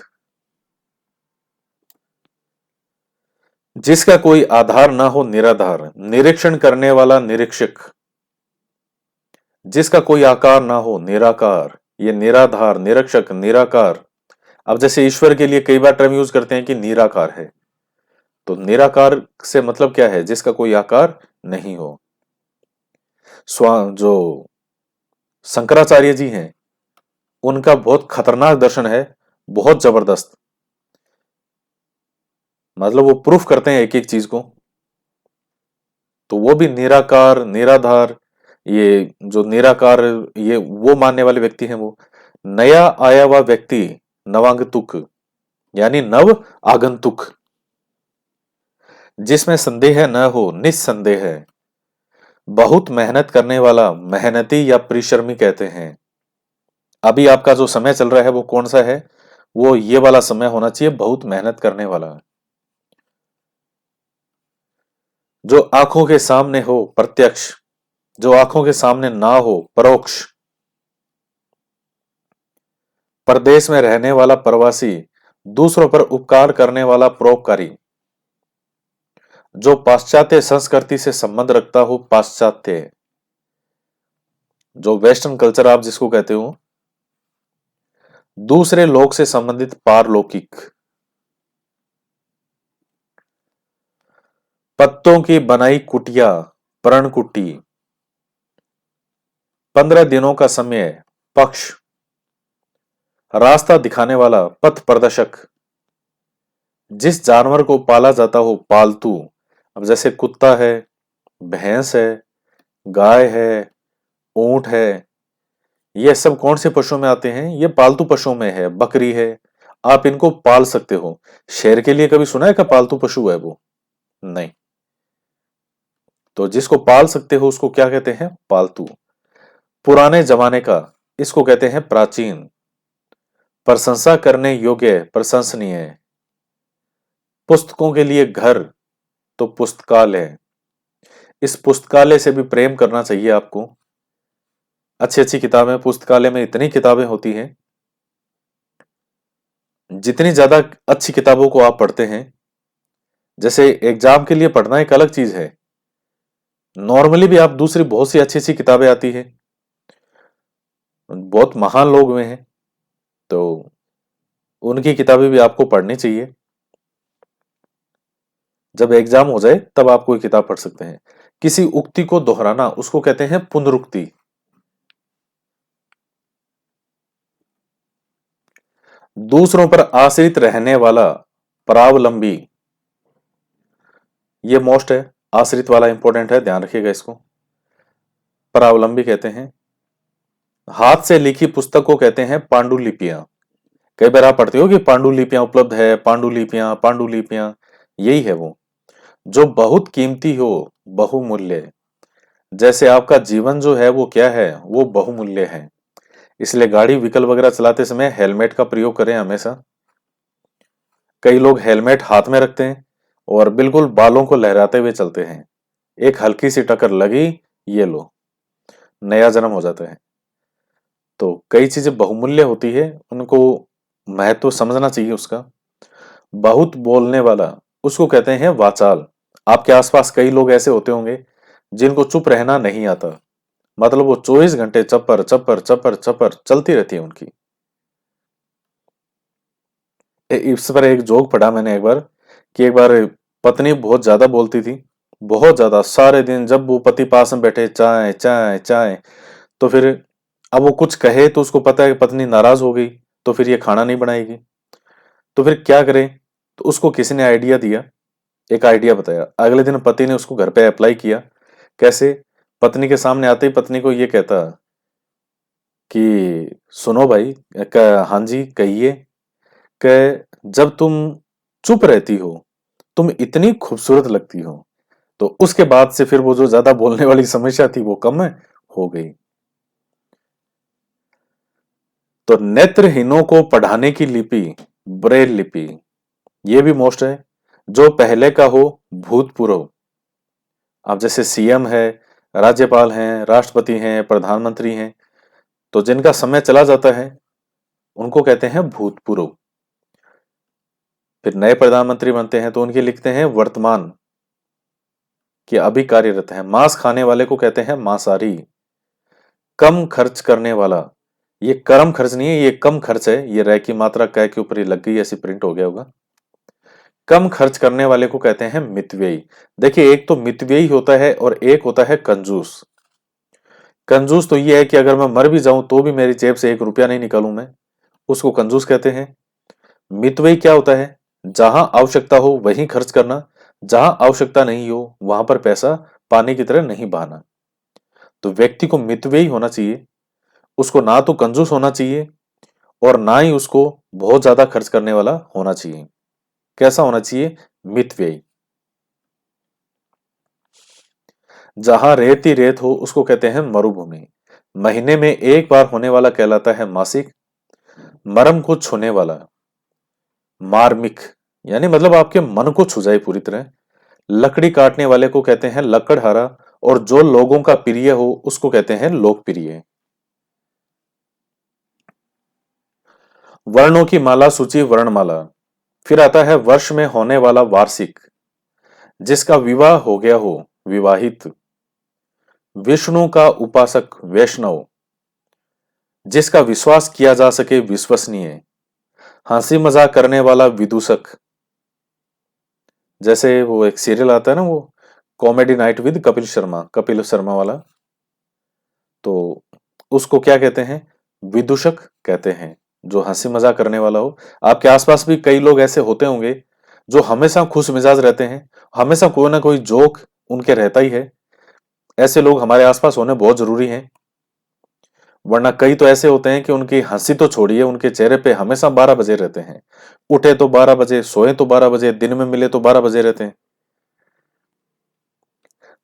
[SPEAKER 1] जिसका कोई आधार ना हो, निराधार। निरीक्षण करने वाला, निरीक्षक। जिसका कोई आकार ना हो, निराकार। ये निराधार, निरीक्षक, निराकार। अब जैसे ईश्वर के लिए कई बार टर्म यूज करते हैं कि निराकार है, तो निराकार से मतलब क्या है? जिसका कोई आकार नहीं हो। जो शंकराचार्य जी हैं, उनका बहुत खतरनाक दर्शन है, बहुत जबरदस्त। मतलब वो प्रूफ करते हैं एक एक चीज को। तो वो भी निराकार, निराधार। ये जो निराकार, ये वो मानने वाले व्यक्ति हैं वो। नया आया हुआ व्यक्ति, नवागंतुक, यानी नव आगंतुक। जिसमें संदेह न हो, निस्संदेह है। बहुत मेहनत करने वाला, मेहनती या परिश्रमी कहते हैं। अभी आपका जो समय चल रहा है वो कौन सा है? वो ये वाला समय होना चाहिए, बहुत मेहनत करने वाला। जो आंखों के सामने हो, प्रत्यक्ष। जो आंखों के सामने ना हो, परोक्ष। परदेश में रहने वाला, प्रवासी। दूसरों पर उपकार करने वाला, परोपकारी। जो पाश्चात्य संस्कृति से संबंध रखता हो, पाश्चात्य। जो वेस्टर्न कल्चर आप जिसको कहते हो। दूसरे लोक से संबंधित, पारलौकिक। पत्तों की बनाई कुटिया, पर्णकुटी। 15 दिनों का समय, पक्ष। रास्ता दिखाने वाला, पथ प्रदर्शक। जिस जानवर को पाला जाता हो, पालतू। अब जैसे कुत्ता है, भैंस है, गाय है, ऊंट है। ये सब कौन से पशुओं में आते हैं? ये पालतू पशुओं में है। बकरी है, आप इनको पाल सकते हो। शेर के लिए कभी सुना है कि पालतू पशु है वो? नहीं। तो जिसको पाल सकते हो उसको क्या कहते हैं? पालतू। पुराने जमाने का, इसको कहते हैं प्राचीन। प्रशंसा करने योग्य, प्रशंसनीय। पुस्तकों के लिए घर, तो पुस्तकालय। इस पुस्तकालय से भी प्रेम करना चाहिए आपको। अच्छी अच्छी किताबें, पुस्तकालय में इतनी किताबें होती हैं। जितनी ज्यादा अच्छी किताबों को आप पढ़ते हैं, जैसे एग्जाम के लिए पढ़ना एक अलग चीज है, नॉर्मली भी आप दूसरी बहुत सी अच्छी अच्छी किताबें आती है, बहुत महान लोग हुए हैं, तो उनकी किताबें भी आपको पढ़नी चाहिए। जब एग्जाम हो जाए तब आप कोई किताब पढ़ सकते हैं। किसी उक्ति को दोहराना, उसको कहते हैं पुनरुक्ति। दूसरों पर आश्रित रहने वाला, परावलंबी। ये मोस्ट है, आश्रित वाला इंपॉर्टेंट है, ध्यान रखिएगा इसको। परावलंबी कहते हैं। हाथ से लिखी पुस्तक को कहते हैं पांडुलिपियां। कई बार आप पढ़ते हो कि पांडुलिपियां उपलब्ध है, पांडुलिपियां पांडुलिपियां, यही है वो जो बहुत कीमती हो, बहुमूल्य। जैसे आपका जीवन जो है वो क्या है, वो बहुमूल्य है। इसलिए गाड़ी व्हीकल वगैरह चलाते समय हेलमेट का प्रयोग करें हमेशा। कई लोग हेलमेट हाथ में रखते हैं और बिल्कुल बालों को लहराते हुए चलते हैं, एक हल्की सी टक्कर लगी, ये लो, नया जन्म हो जाता है। तो कई चीजें बहुमूल्य होती है, उनको महत्व समझना चाहिए उसका। बहुत बोलने वाला, उसको कहते हैं वाचाल। आपके आसपास कई लोग ऐसे होते होंगे जिनको चुप रहना नहीं आता, मतलब वो 24 घंटे चप्पर चप्पर चप्पर चप्पर चलती रहती है उनकी। इस पर एक जोक पढ़ा मैंने एक बार, कि एक बार पत्नी बहुत ज्यादा बोलती थी, बहुत ज्यादा, सारे दिन जब वो पति पास में बैठे चाय चाय चाय, तो फिर अब वो कुछ कहे तो उसको पता है कि पत्नी नाराज हो गई, तो फिर ये खाना नहीं बनाएगी, तो फिर क्या करे। तो उसको किसी ने आइडिया दिया, एक आइडिया बताया। अगले दिन पति ने उसको घर पे अप्लाई किया। कैसे? पत्नी के सामने आते ही पत्नी को ये कहता कि सुनो भाई, हाँ जी कहिए, कि जब तुम चुप रहती हो तुम इतनी खूबसूरत लगती हो। तो उसके बाद से फिर वो जो ज्यादा बोलने वाली समस्या थी वो कम हो गई। तो नेत्रहीनों को पढ़ाने की लिपि ब्रेल लिपि, ये भी मोस्ट है। जो पहले का हो भूतपूर्व, अब जैसे सीएम है, राज्यपाल हैं, राष्ट्रपति हैं, प्रधानमंत्री हैं, तो जिनका समय चला जाता है उनको कहते हैं भूतपूर्व। फिर नए प्रधानमंत्री बनते हैं तो उनके लिखते हैं वर्तमान, कि अभी कार्यरत है। मांस खाने वाले को कहते हैं मांसाहारी। कम खर्च करने वाला, ये कर्म खर्च नहीं है, ये कम खर्च है, ये रह की मात्रा कै के ऊपर ही लग गई, ऐसी प्रिंट हो गया होगा। कम खर्च करने वाले को कहते हैं मितव्ययी। देखिए एक तो मितव्ययी होता है और एक होता है कंजूस। कंजूस तो ये है कि अगर मैं मर भी जाऊं तो भी मेरी जेब से 1 रुपया नहीं निकालूं मैं, उसको कंजूस कहते हैं। मितव्ययी क्या होता है? जहां आवश्यकता हो वहीं खर्च करना, जहां आवश्यकता नहीं हो वहां पर पैसा पानी की तरह नहीं बहाना। तो व्यक्ति को मितव्ययी होना चाहिए, उसको ना तो कंजूस होना चाहिए और ना ही उसको बहुत ज्यादा खर्च करने वाला होना चाहिए। कैसा होना चाहिए? मितव्ययी। जहां रेत ही रेत हो उसको कहते हैं मरुभूमि। महीने में एक बार होने वाला कहलाता है मासिक। मरम को छूने वाला मार्मिक, यानी मतलब आपके मन को छू जाए पूरी तरह। लकड़ी काटने वाले को कहते हैं लकड़हारा, और जो लोगों का प्रिय हो उसको कहते हैं लोकप्रिय। वर्णों की माला सूची वर्णमाला। फिर आता है वर्ष में होने वाला वार्षिक। जिसका विवाह हो गया हो विवाहित। विष्णु का उपासक वैष्णव। जिसका विश्वास किया जा सके विश्वसनीय। हंसी मजाक करने वाला विदूषक। जैसे वो एक सीरियल आता है ना, वो comedy night with Kapil Sharma, Kapil Sharma वाला, तो उसको क्या कहते हैं? विदूषक कहते हैं, जो हंसी मजाक करने वाला हो। आपके आसपास भी कई लोग ऐसे होते होंगे जो हमेशा खुश मिजाज रहते हैं, हमेशा कोई ना कोई जोक उनके रहता ही है। ऐसे लोग हमारे आसपास होने बहुत जरूरी हैं। वरना कई तो ऐसे होते हैं कि उनकी हंसी तो छोड़िए, उनके चेहरे पे हमेशा 12 बजे रहते हैं। उठे तो 12 बजे, सोए तो 12 बजे, दिन में मिले तो 12 बजे रहते हैं।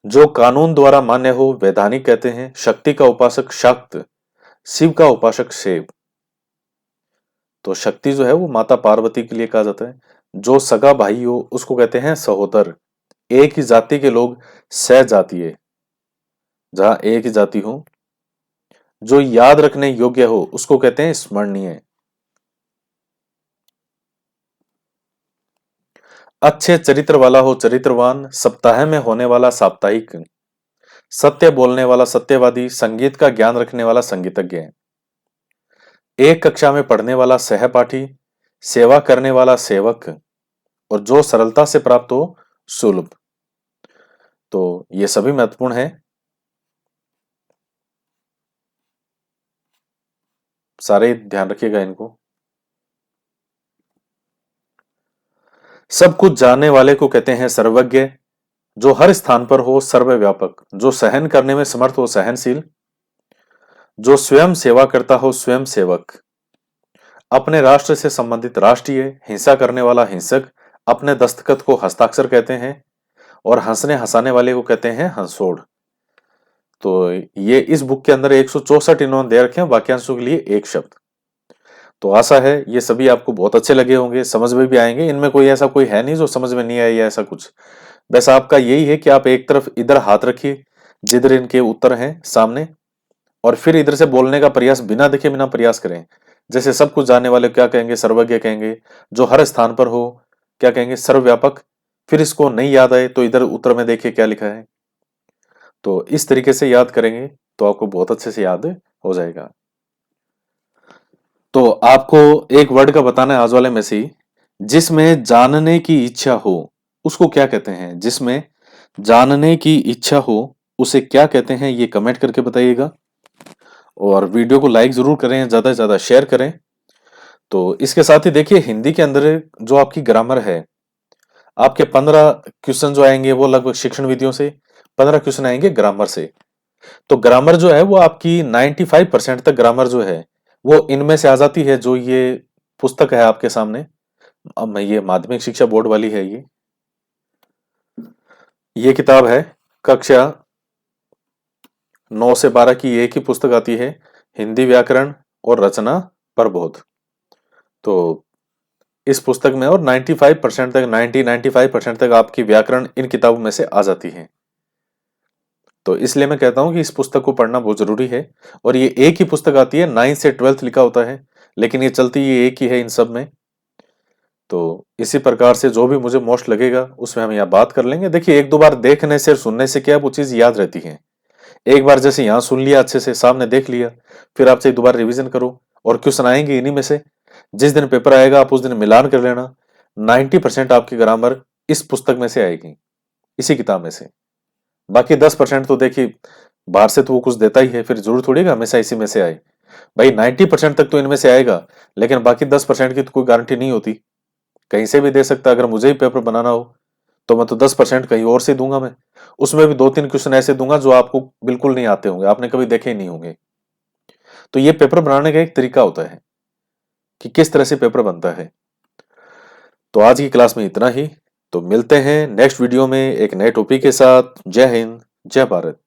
[SPEAKER 1] जो कानून द्वारा मान्य हो वैधानिक कहते हैं। शक्ति का उपासक शाक्त, शिव का उपासक शिव। तो शक्ति जो है वो माता पार्वती के लिए कहा जाता है। जो सगा भाई हो उसको कहते हैं सहोदर। एक ही जाति के लोग सहजातीय, जहां एक ही जाति हो। जो याद रखने योग्य हो उसको कहते हैं स्मरणीय। अच्छे चरित्र वाला हो चरित्रवान। सप्ताह में होने वाला साप्ताहिक। सत्य बोलने वाला सत्यवादी। संगीत का ज्ञान रखने वाला संगीतज्ञ। एक कक्षा में पढ़ने वाला सहपाठी। सेवा करने वाला सेवक। और जो सरलता से प्राप्त हो सुलभ। तो ये सभी महत्वपूर्ण है, सारे ध्यान रखिएगा इनको। सब कुछ जानने वाले को कहते हैं सर्वज्ञ। जो हर स्थान पर हो सर्वव्यापक। जो सहन करने में समर्थ हो सहनशील। जो स्वयं सेवा करता हो स्वयं सेवक। अपने राष्ट्र से संबंधित राष्ट्रीय, हिंसा करने वाला हिंसक, अपने दस्तखत को हस्ताक्षर कहते हैं, और हंसने हंसाने वाले को कहते हैं हंसोड़। तो ये इस बुक के अंदर 164 इन्होंने दे रखे हैं वाक्यांशों के लिए एक शब्द। तो आशा है ये सभी आपको बहुत अच्छे लगे होंगे, समझ में भी आएंगे। इनमें कोई ऐसा कोई है नहीं जो समझ में नहीं आया या ऐसा कुछ। बस आपका यही है कि आप एक तरफ इधर हाथ रखिए जिधर इनके उत्तर हैं सामने, और फिर इधर से बोलने का प्रयास बिना देखे बिना प्रयास करें। जैसे सब कुछ जानने वाले क्या कहेंगे, सर्वज्ञ कहेंगे। जो हर स्थान पर हो क्या कहेंगे, सर्वव्यापक। फिर इसको नहीं याद आए तो इधर उत्तर में देखिए क्या लिखा है। तो इस तरीके से याद करेंगे तो आपको बहुत अच्छे से याद हो जाएगा। तो आपको एक वर्ड का बताना है आज वाले में से ही, जिसमें जानने की इच्छा हो उसको क्या कहते हैं। जिसमें जानने की इच्छा हो उसे क्या कहते हैं, ये कमेंट करके बताइएगा। और वीडियो को लाइक जरूर करें, ज्यादा से ज्यादा शेयर करें। तो इसके साथ ही देखिए हिंदी के अंदर जो आपकी ग्रामर है, आपके 15 क्वेश्चन जो आएंगे वो लगभग शिक्षण विधियों से, 15 क्वेश्चन आएंगे ग्रामर से। तो ग्रामर जो है वो आपकी 95% तक ग्रामर जो है वो इनमें से आ जाती है। जो ये पुस्तक है आपके सामने, अब मैं ये माध्यमिक शिक्षा बोर्ड वाली है, ये किताब है कक्षा 9 से 12 की एक ही पुस्तक आती है, हिंदी व्याकरण और रचना प्रबोध। तो इस पुस्तक में और 95% तक 95% तक आपकी व्याकरण इन किताबों में से आ जाती है। तो इसलिए मैं कहता हूं कि इस पुस्तक को पढ़ना बहुत जरूरी है। और ये एक ही पुस्तक आती है, 9 से 12 लिखा होता है, लेकिन ये चलती ये एक ही है इन सब में। तो इसी प्रकार से जो भी मुझे मोस्ट लगेगा उसमें हम यहाँ बात कर लेंगे। देखिए एक दो बार देखने से सुनने से क्या वो चीज याद रहती है। एक बार जैसे यहाँ सुन लिया, अच्छे से सामने देख लिया, फिर आपसे एक दो बार रिविजन करो। और क्वेश्चन आएंगे इन्हीं में से, जिस दिन पेपर आएगा आप उस दिन मिलान कर लेना। 90% आपकी ग्रामर इस पुस्तक में से आएगी, इसी किताब में से। बाकी 10% तो देखिए बाहर से तो वो कुछ देता ही है, फिर जरूर थोड़ी हमेशा इसी में से आए। भाई 90% तक तो इनमें से आएगा, लेकिन बाकी 10% की तो कोई गारंटी नहीं होती, कहीं से भी दे सकता है। अगर मुझे ही पेपर बनाना हो तो मैं तो 10% कहीं और से दूंगा। मैं उसमें भी 2-3 क्वेश्चन ऐसे दूंगा जो आपको बिल्कुल नहीं आते होंगे, आपने कभी देखे ही नहीं होंगे। तो ये पेपर बनाने का एक तरीका होता है कि किस तरह से पेपर बनता है। तो आज की क्लास में इतना ही। तो मिलते हैं नेक्स्ट वीडियो में एक नए टॉपिक के साथ। जय हिंद, जय भारत।